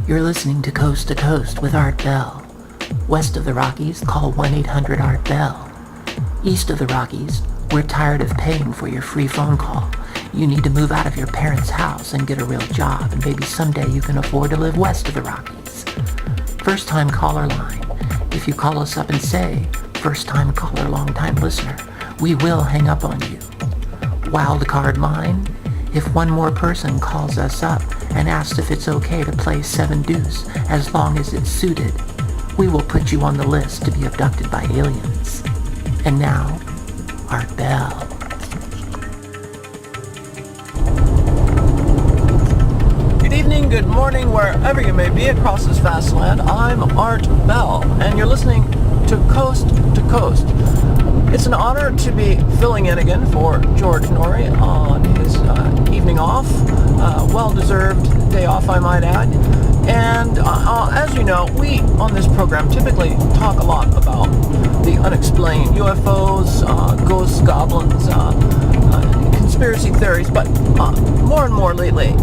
You're listening to Coast with Art Bell. West of the Rockies, call 1-800-ART-BELL. East of the Rockies, we're tired of paying for your free phone call. You need to move out of your parents' house and get a real job, and maybe someday you can afford to live west of the Rockies. First time caller line. If you call us up and say, first time caller, long time listener, we will hang up on you. Wild card line. If one more person calls us up and asks if it's okay to play 7 deuce as long as it's suited, we will put you on the list to be abducted by aliens. And now, Art Bell. Good evening, good morning, wherever you may be across this vast land. I'm Art Bell, and you're listening to Coast. It's an honor to be filling in again for George Norrie on his evening off. Well-deserved day off, I might add. And as you know, we on this program typically talk a lot about the unexplained, UFOs, ghosts, goblins, conspiracy theories, but more and more lately,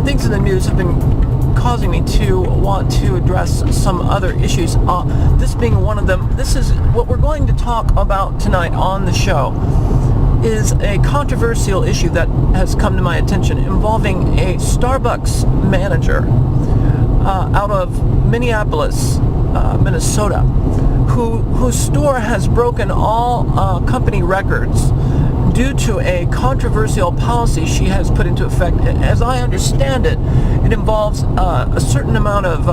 things in the news have been causing me to want to address some other issues, this being one of them. This is what we're going to talk about tonight on the show, is a controversial issue that has come to my attention involving a Starbucks manager out of Minneapolis, Minnesota, whose store has broken all company records due to a controversial policy she has put into effect. As I understand it, it involves a certain amount of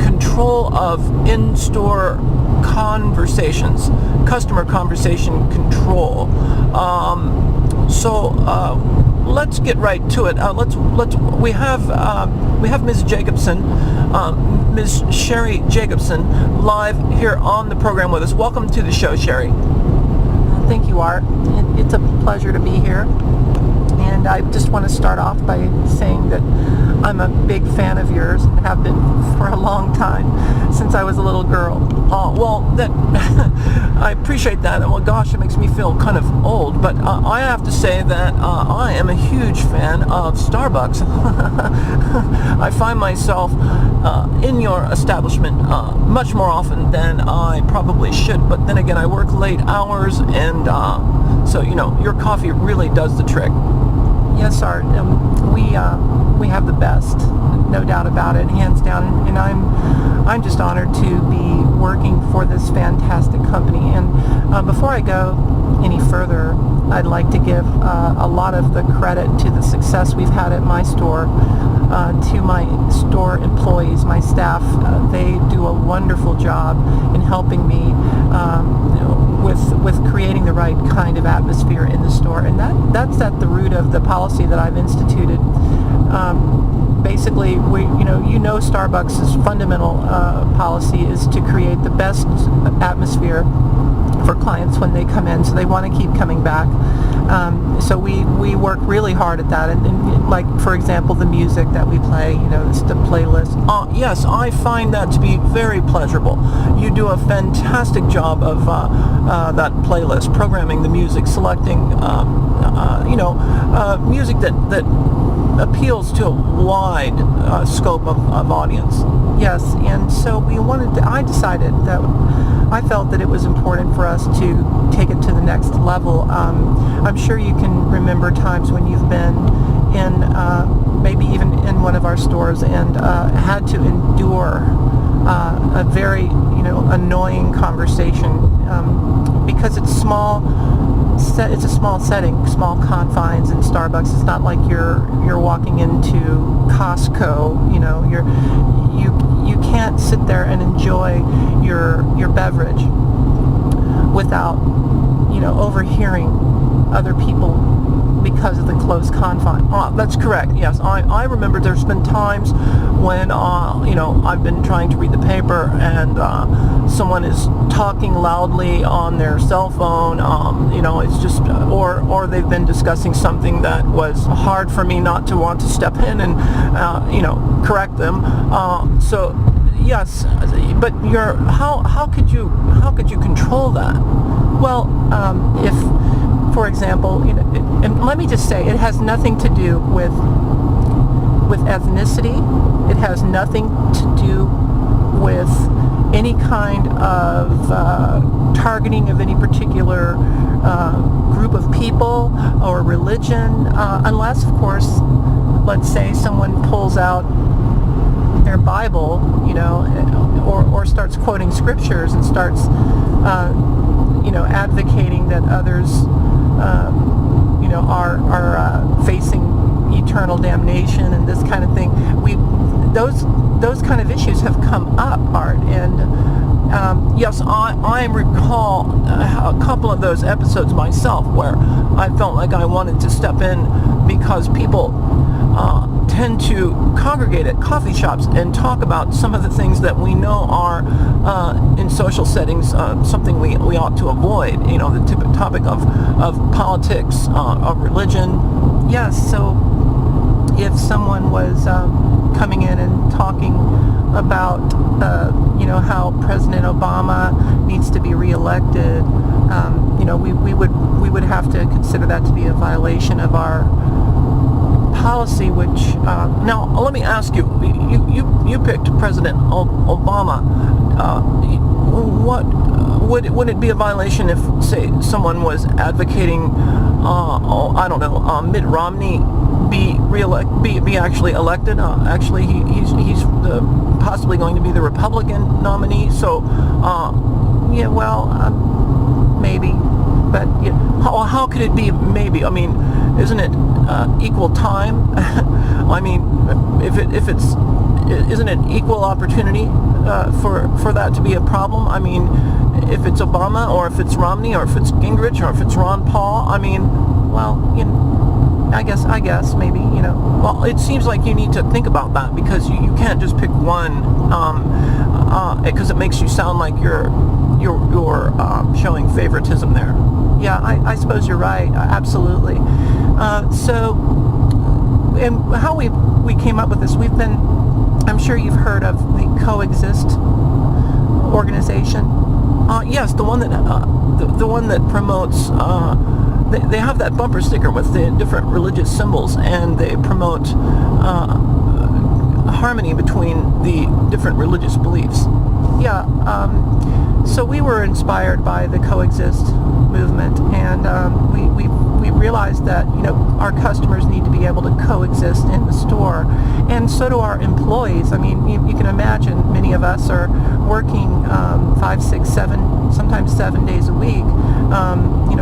control of in-store conversations, customer conversation control. So let's get right to it. We have Ms. Jacobson, Ms. Sheri Jacobson, live here on the program with us. Welcome to the show, Sheri. Thank you, Art. It's a pleasure to be here. And I just want to start off by saying that I'm a big fan of yours and have been for a long time, since I was a little girl. Well, that I appreciate that. Well, gosh, it makes me feel kind of old. But I have to say that I am a huge fan of Starbucks. I find myself in your establishment much more often than I probably should. But then again, I work late hours, and so, you know, your coffee really does the trick. Yes, Art. We have the best, no doubt about it, hands down. And I'm just honored to be working for this fantastic company. And before I go any further, I'd like to give a lot of the credit to the success we've had at my store, to my store employees, my staff. They do a wonderful job in helping me with creating the right kind of atmosphere in the store, and that's at the root of the policy that I've instituted. Basically, Starbucks' fundamental policy is to create the best atmosphere for clients when they come in, so they want to keep coming back. So we work really hard at that, and like, for example, the music that we play, it's the playlist. Yes, I find that to be very pleasurable. You do a fantastic job of that playlist, programming the music, selecting music that appeals to a wide scope of audience. Yes, and so I decided that I felt that it was important for us to take it to the next level. I'm sure you can remember times when you've been in, maybe even in one of our stores, and had to endure a very, annoying conversation because it's small. It's a small setting, small confines in Starbucks. It's not like you're walking into Costco. You can't sit there and enjoy your beverage without overhearing other people because of the close confine. That's correct. Yes, I remember there's been times when I've been trying to read the paper, and someone is talking loudly on their cell phone. It's just or they've been discussing something that was hard for me not to want to step in and correct them. So yes, but how could you control that? Well, if, for example, and let me just say, it has nothing to do with ethnicity. It has nothing to do with any kind of targeting of any particular group of people or religion, unless, of course, let's say someone pulls out their Bible, or starts quoting scriptures and starts, advocating that others, are facing eternal damnation and this kind of thing. Those kind of issues have come up, Art, and yes, I recall a couple of those episodes myself where I felt like I wanted to step in because people tend to congregate at coffee shops and talk about some of the things that we know are in social settings something we ought to avoid. The topic of politics, of religion. Yes, so if someone was coming in and talking about how President Obama needs to be reelected, we would have to consider that to be a violation of our policy. Which now let me ask you, you picked President Obama. What would it be a violation if, say, someone was advocating Mitt Romney be actually elected? Actually, he's possibly going to be the Republican nominee. So, maybe. But how could it be maybe? I mean, isn't it equal time? I mean, if it's isn't it equal opportunity for that to be a problem? I mean, if it's Obama or if it's Romney or if it's Gingrich or if it's Ron Paul, I mean, I guess maybe, well, it seems like you need to think about that because you can't just pick one because it makes you sound like you're showing favoritism there. Yeah, I suppose you're right. Absolutely. And how we came up with this, I'm sure you've heard of the Coexist organization. Yes, the one that promotes. They have that bumper sticker with the different religious symbols, and they promote harmony between the different religious beliefs. Yeah. So we were inspired by the Coexist movement, and we realized that our customers need to be able to coexist in the store, and so do our employees. I mean, you can imagine many of us are working 5, 6, 7, sometimes 7 days a week.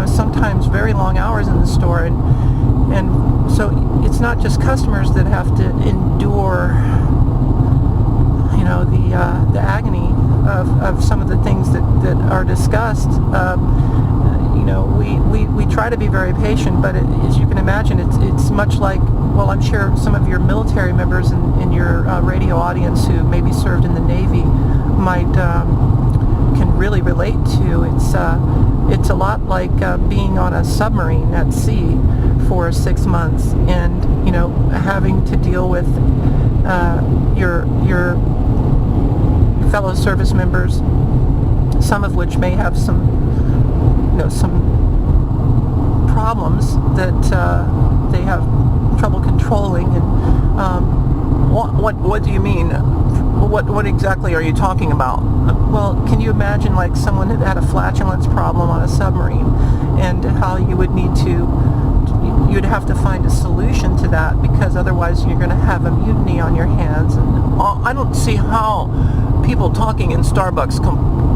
Sometimes very long hours in the store, and so it's not just customers that have to endure the agony of some of the things that are discussed. We try to be very patient, but as you can imagine, it's much like, well, I'm sure some of your military members in your radio audience who maybe served in the Navy can really relate to. It's a lot like being on a submarine at sea for 6 months, and having to deal with your fellow service members, some of which may have some problems that they have trouble controlling. And what do you mean? What exactly are you talking about? Well, can you imagine like someone that had a flatulence problem on a submarine, and how you'd have to find a solution to that, because otherwise you're going to have a mutiny on your hands. And I don't see how people talking in Starbucks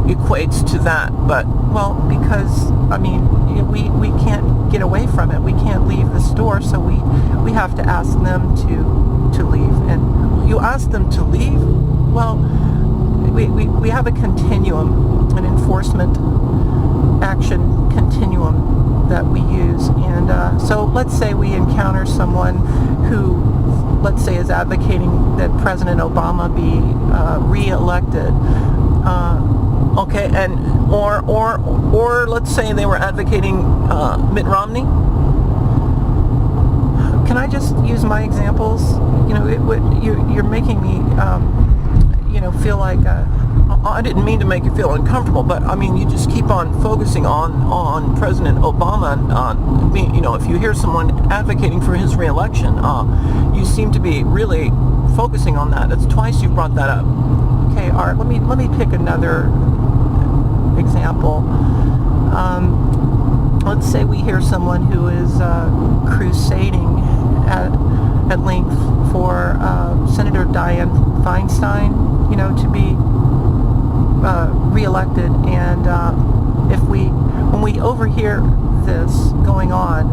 equates to that, but because we can't get away from it. We can't leave the store, so we have to ask them to leave. And you ask them to leave? Well, we have a continuum, an enforcement action continuum that we use. And so let's say we encounter someone who, let's say, is advocating that President Obama be re-elected. Okay, and or let's say they were advocating Mitt Romney. Can I just use my examples? You're making me, feel like I didn't mean to make you feel uncomfortable, but I mean, you just keep on focusing on President Obama. If you hear someone advocating for his reelection, you seem to be really focusing on that. That's twice you've brought that up. Okay, Art, let me pick another example. Let's say we hear someone who is crusading at length for Senator Dianne Feinstein, to be reelected, and when we overhear this going on,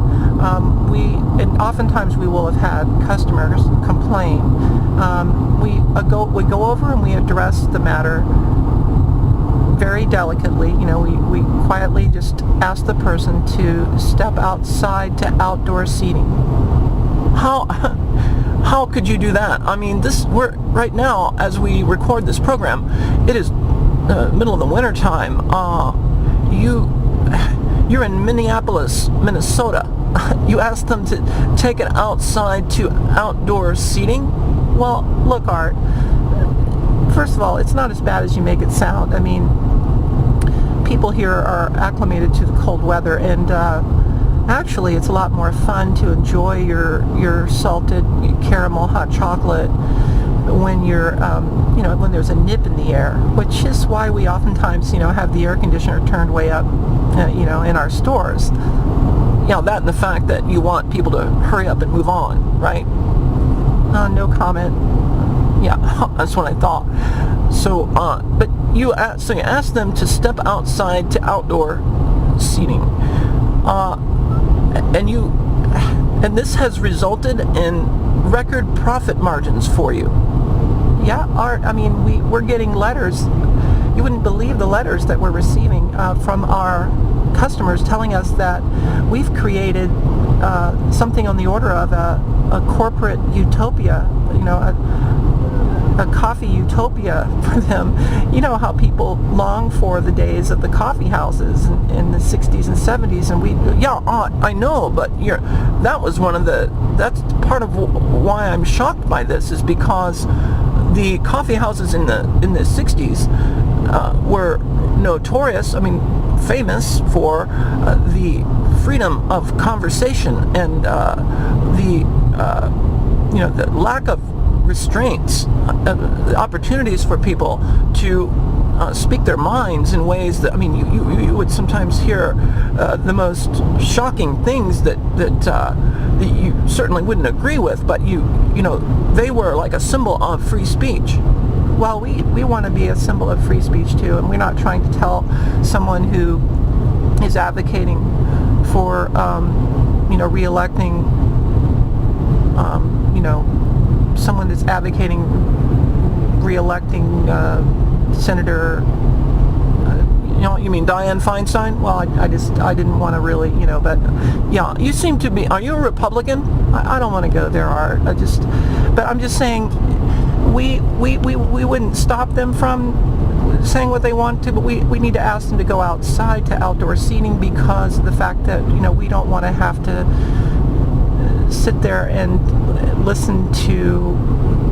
and oftentimes we will have had customers complain. We go over and we address the matter very delicately. We quietly just ask the person to step outside to outdoor seating. How could you do that? I mean, we're right now, as we record this program, it is middle of the winter time. You're in Minneapolis, Minnesota. You ask them to take it outside to outdoor seating? Well, look, Art, first of all, it's not as bad as you make it sound. I mean, people here are acclimated to the cold weather, and actually it's a lot more fun to enjoy your salted caramel hot chocolate when you're when there's a nip in the air, which is why we oftentimes have the air conditioner turned way up in our stores. That and the fact that you want people to hurry up and move on, right? No comment. Yeah, that's what I thought. So but you ask them to step outside to outdoor seating, and this has resulted in record profit margins for you. Yeah, Art, I mean, we're getting letters. You wouldn't believe the letters that we're receiving from our customers telling us that we've created something on the order of a corporate utopia, a coffee utopia for them. You know how people long for the days of the coffee houses in the 60s and 70s, and I know, but that's part of why I'm shocked by this, is because the coffee houses in the 60s were notorious, famous for the freedom of conversation and the lack of restraints, the opportunities for people to speak their minds in ways that, you would sometimes hear the most shocking things that you certainly wouldn't agree with, but they were like a symbol of free speech. Well, we want to be a symbol of free speech too, and we're not trying to tell someone who is advocating for re-electing someone that's advocating re-electing Senator you mean Dianne Feinstein? Well, I didn't want to really, but yeah, you seem to be. Are you a Republican? I don't want to go there, Art. But I'm just saying, we wouldn't stop them from saying what they want to, but we need to ask them to go outside to outdoor seating, because of the fact that we don't want to have to sit there and listen to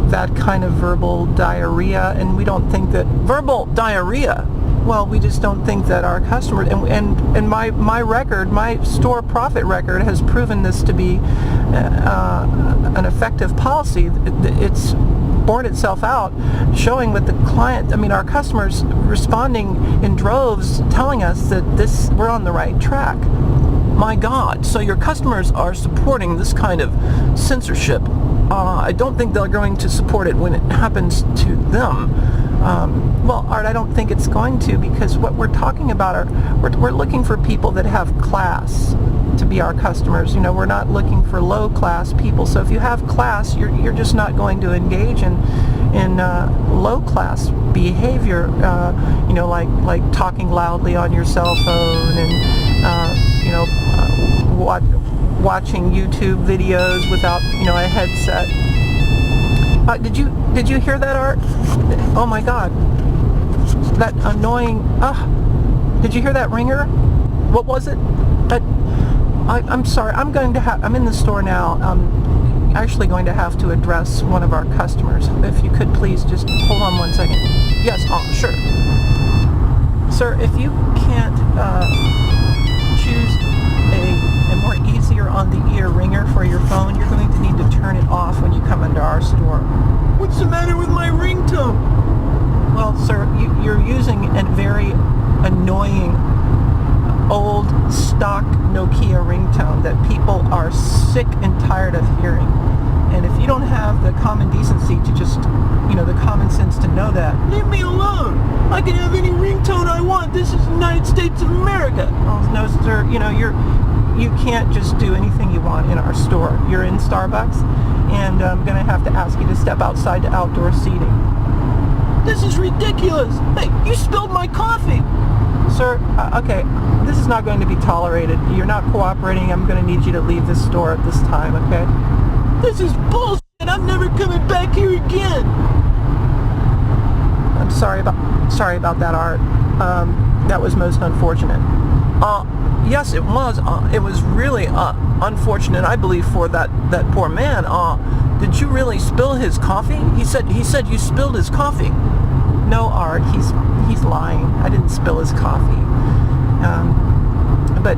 that kind of verbal diarrhea, and we don't think that verbal diarrhea. Well, we just don't think that our customers, and my record, my store profit record, has proven this to be an effective policy. It's borne itself out, showing with the client, our customers responding in droves, telling us that we're on the right track. My God, so your customers are supporting this kind of censorship. I don't think they're going to support it when it happens to them. Well, Art, I don't think it's going to, because what we're talking about we're looking for people that have class to be our customers. We're not looking for low class people. So if you have class, you're just not going to engage in low class behavior. Like talking loudly on your cell phone and watching YouTube videos without a headset. Did you hear that, Art? Oh my God, that annoying. Did you hear that ringer? What was it? I'm sorry. I'm in the store now. I'm actually going to have to address one of our customers. If you could please just hold on one second. Yes. Sure. if you can't choose a more easier on the ear ringer for your phone, you're going to need to turn it off when you come into our store. What's the matter with my ringtone? Well, sir, you're using a very annoying old stock Nokia ringtone that people are sick and tired of hearing. And if you don't have the common decency to just, the common sense to know that, Leave me alone. I can have any ringtone I want. This is the United States of America. oh, no, sir, you can't just do anything you want in our store. You're in Starbucks, and I'm going to have to ask you to step outside to outdoor seating. This is ridiculous. Hey, you spilled my coffee. Sir, okay, this is not going to be tolerated. You're not cooperating. I'm going to need you to leave this store at this time, okay? This is bullshit. I'm never coming back here again. I'm sorry about that, Art. That was most unfortunate. Yes, it was. It was really unfortunate, I believe, for that poor man. Did you really spill his coffee? He said you spilled his coffee. No, Art, he's lying. I didn't spill his coffee. But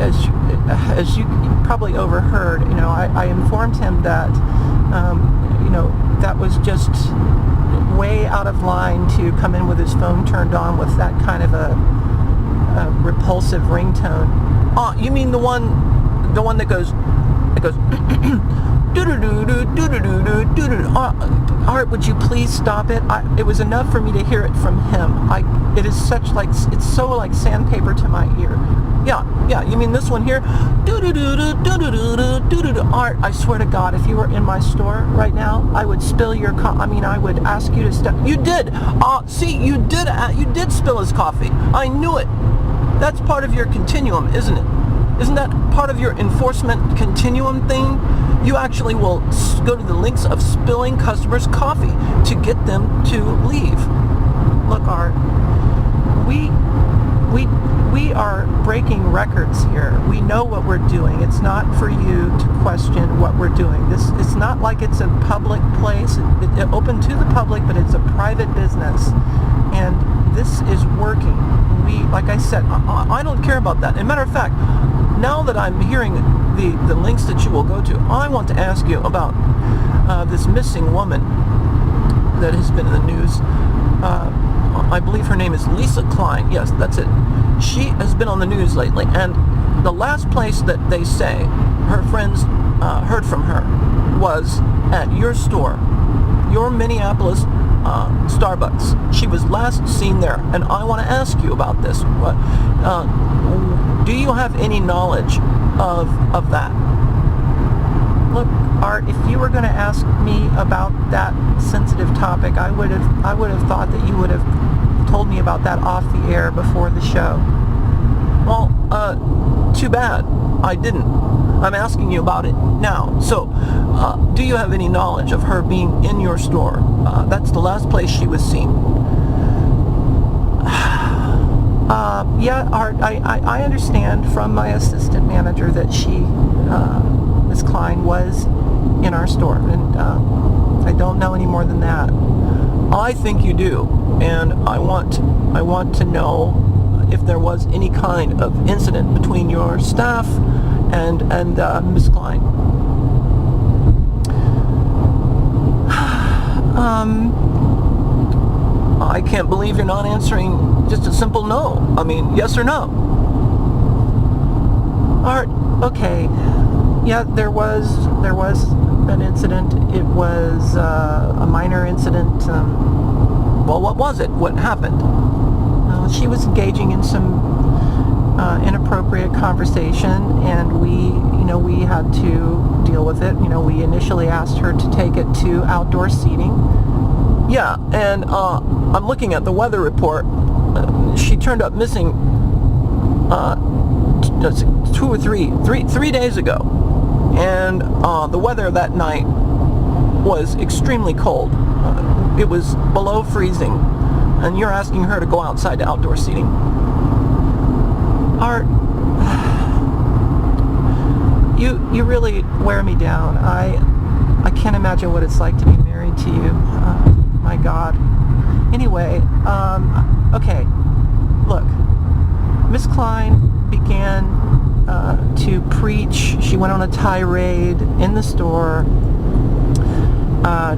as you probably overheard, I informed him that, that was just way out of line to come in with his phone turned on with that kind of a repulsive ringtone. You mean the one that goes Art, would you please stop it? It was enough for me to hear it from him. It's so like sandpaper to my ear. Yeah, you mean this one here? Art, I swear to God, if you were in my store right now, I would spill your I would ask you to stop. You did. See, you did spill his coffee. I knew it. That's part of your continuum, isn't it? Isn't that part of your enforcement continuum thing? You actually will go to the lengths of spilling customers' coffee to get them to leave. Look, Art, we are breaking records here. We know what we're doing. It's not for you to question what we're doing. It's not like it's a public place. It's open to the public, but it's a private business. And this is working. Like I said, I don't care about that. As a matter of fact, now that I'm hearing the links that you will go to, I want to ask you about this missing woman that has been in the news. I believe her name is Lisa Klein. Yes, that's it. She has been on the news lately, and the last place that they say her friends heard from her was at your store, your Minneapolis Starbucks. She was last seen there, and I want to ask you about this. Do you have any knowledge of that? Look, Art, if you were going to ask me about that sensitive topic, I would have thought that you would have told me about that off the air before the show. Well, too bad. I didn't. I'm asking you about it now. So, do you have any knowledge of her being in your store? That's the last place she was seen. Yeah, Art, I understand from my assistant manager that she, Miss Klein, was in our store, and I don't know any more than that. I think you do, and I want to know if there was any kind of incident between your staff and Miss Klein. I can't believe you're not answering just a simple no. I mean, yes or no. Art, okay. Yeah, there was an incident. It was a minor incident. Well, what was it? What happened? She was engaging in some inappropriate conversation, and we had to deal with it. We initially asked her to take it to outdoor seating. Yeah, and I'm looking at the weather report. She turned up missing 3 days ago, and the weather that night was extremely cold. It was below freezing, and you're asking her to go outside to outdoor seating. Art, you really wear me down. I can't imagine what it's like to be married to you. My God. Anyway, okay, look, Miss Klein began to preach. She went on a tirade in the store,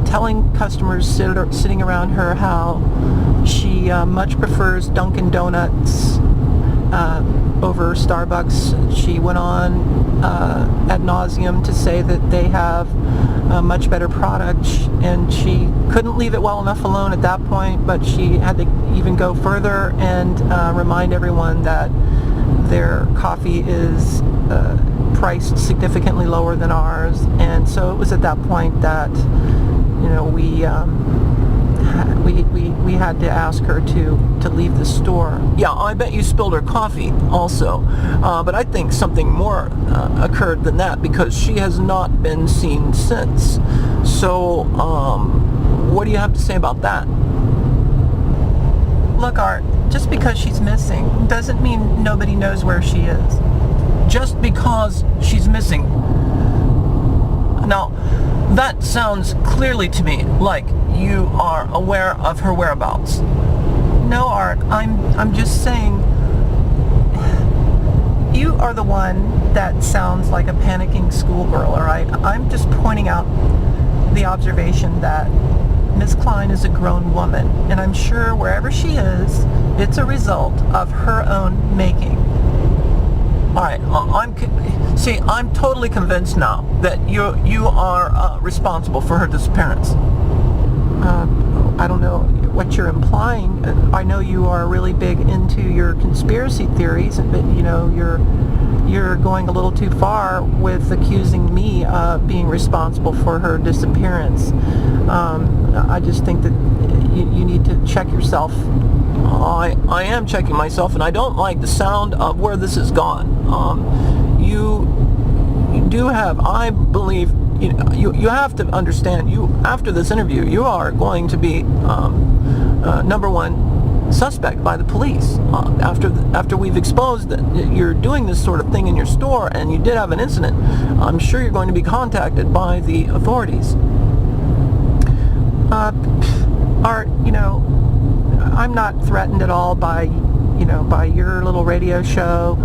telling customers sitting around her how she much prefers Dunkin' Donuts over Starbucks. She went on ad nauseum to say that they have a much better product, and she couldn't leave it well enough alone at that point, but she had to even go further and remind everyone that their coffee is priced significantly lower than ours. And so it was at that point that, you know, we had to ask her to leave the store. Yeah, I bet you spilled her coffee also. But I think something more occurred than that, because she has not been seen since. So, what do you have to say about that? Look, Art, just because she's missing doesn't mean nobody knows where she is. Just because she's missing. Now, that sounds clearly to me like you are aware of her whereabouts. No, Art, I'm just saying, you are the one that sounds like a panicking schoolgirl, all right? I'm just pointing out the observation that Miss Klein is a grown woman, and I'm sure wherever she is, it's a result of her own making. All right, I'm totally convinced now that you are responsible for her disappearance. I don't know what you're implying. I know you are really big into your conspiracy theories, but you know you're going a little too far with accusing me of being responsible for her disappearance. I just think that you need to check yourself. I am checking myself, and I don't like the sound of where this has gone. You do have, I believe, you have to understand, after this interview, you are going to be number one suspect by the police. After we've exposed that you're doing this sort of thing in your store, and you did have an incident, I'm sure you're going to be contacted by the authorities. Art, you know, I'm not threatened at all by your little radio show,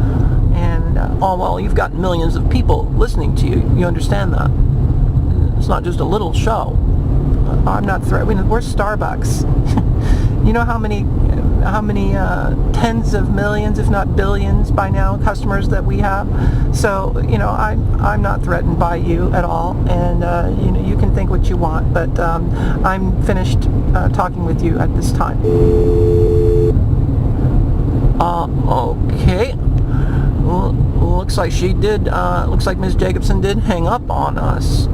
and well, you've got millions of people listening to you. You understand that? It's not just a little show. I'm not threatened. We're Starbucks. You know how many tens of millions, if not billions, by now customers that we have. So you know, I'm not threatened by you at all, and you know, you can think what you want, but I'm finished talking with you at this time. Okay. Well, looks like she did. Looks like Ms. Jacobson did hang up on us.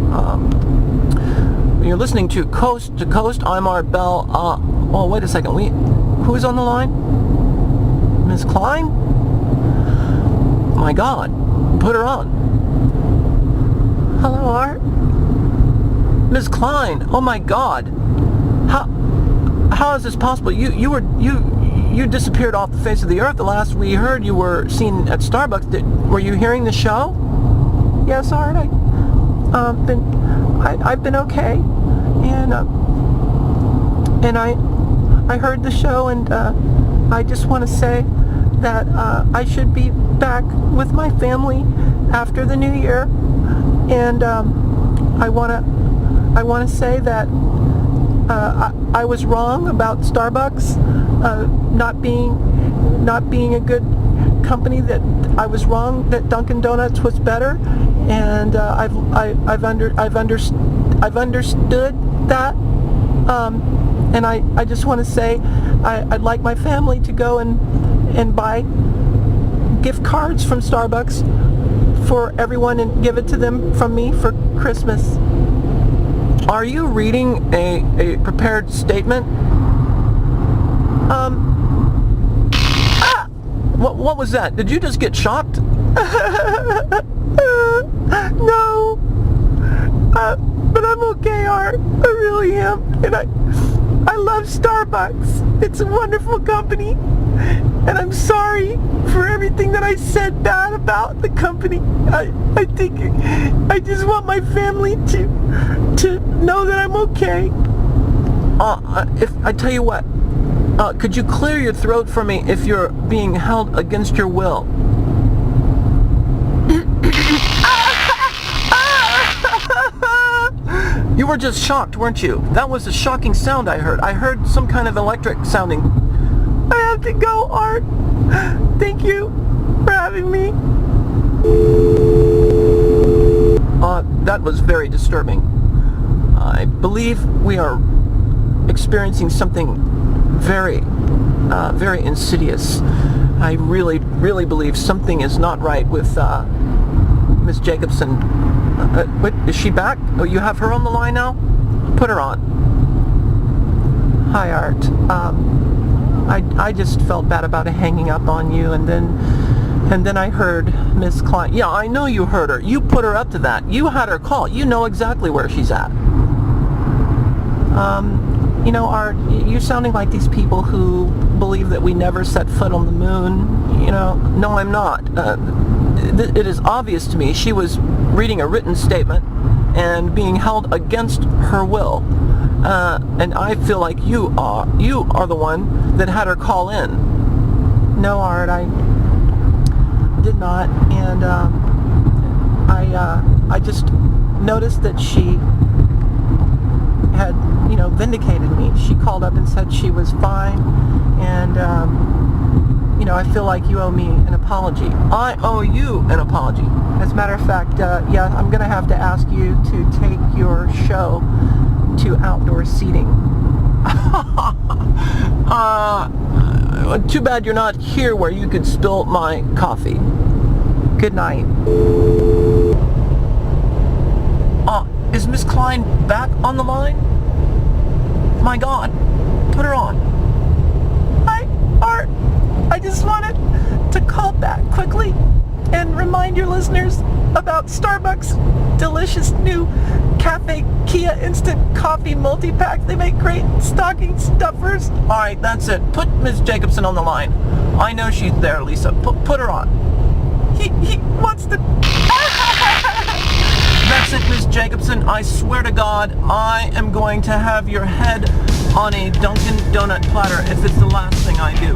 You're listening to Coast to Coast. I'm Art Bell. Oh, wait a second. Who's on the line? Ms. Klein? My God. Put her on. Hello, Art. Ms. Klein. Oh my God. How is this possible? You disappeared off the face of the earth. The last we heard, you were seen at Starbucks. Were you hearing the show? Yes, Art. I've been okay, and I heard the show, and I just want to say that I should be back with my family after the new year, and I want to say that I was wrong about Starbucks not being a good company. That I was wrong that Dunkin' Donuts was better, and I've understood that, and I just want to say I'd like my family to go and buy gift cards from Starbucks for everyone and give it to them from me for Christmas. Are you reading a prepared statement? What was that? Did you just get shocked? No. But I'm okay, Art. I really am. And I love Starbucks. It's a wonderful company. And I'm sorry for everything that I said bad about the company. I think I just want my family to know that I'm okay. If I tell you what, Could you clear your throat for me if you're being held against your will? You were just shocked, weren't you? That was a shocking sound I heard. I heard some kind of electric sounding. I have to go, Art. Thank you for having me. That was very disturbing. I believe we are experiencing something very, very insidious. I really, really believe something is not right with Miss Jacobson. Wait, is she back? Oh, you have her on the line now? Put her on. Hi, Art. I just felt bad about hanging up on you, and then I heard Miss Klein. Yeah, I know you heard her. You put her up to that. You had her call. You know exactly where she's at. You know, Art, you're sounding like these people who believe that we never set foot on the moon. You know, no, I'm not. It is obvious to me she was reading a written statement and being held against her will. And I feel like you are the one that had her call in. No, Art, I did not. And I just noticed that she had, you know, vindicated me. She called up and said she was fine, and you know, I feel like you owe me an apology. I owe you an apology. As a matter of fact, yeah, I'm gonna have to ask you to take your show to outdoor seating. Too bad you're not here where you could spill my coffee. Good night. Is Miss Klein back on the line? My God, put her on. Hi, Art. I just wanted to call back quickly and remind your listeners about Starbucks' delicious new Cafe Kia Instant Coffee Multi-Pack. They make great stocking stuffers. All right, that's it. Put Miss Jacobson on the line. I know she's there, Lisa. Put her on. He wants to... That's it, Miss Jacobson. I swear to God, I am going to have your head on a Dunkin' Donut platter if it's the last thing I do.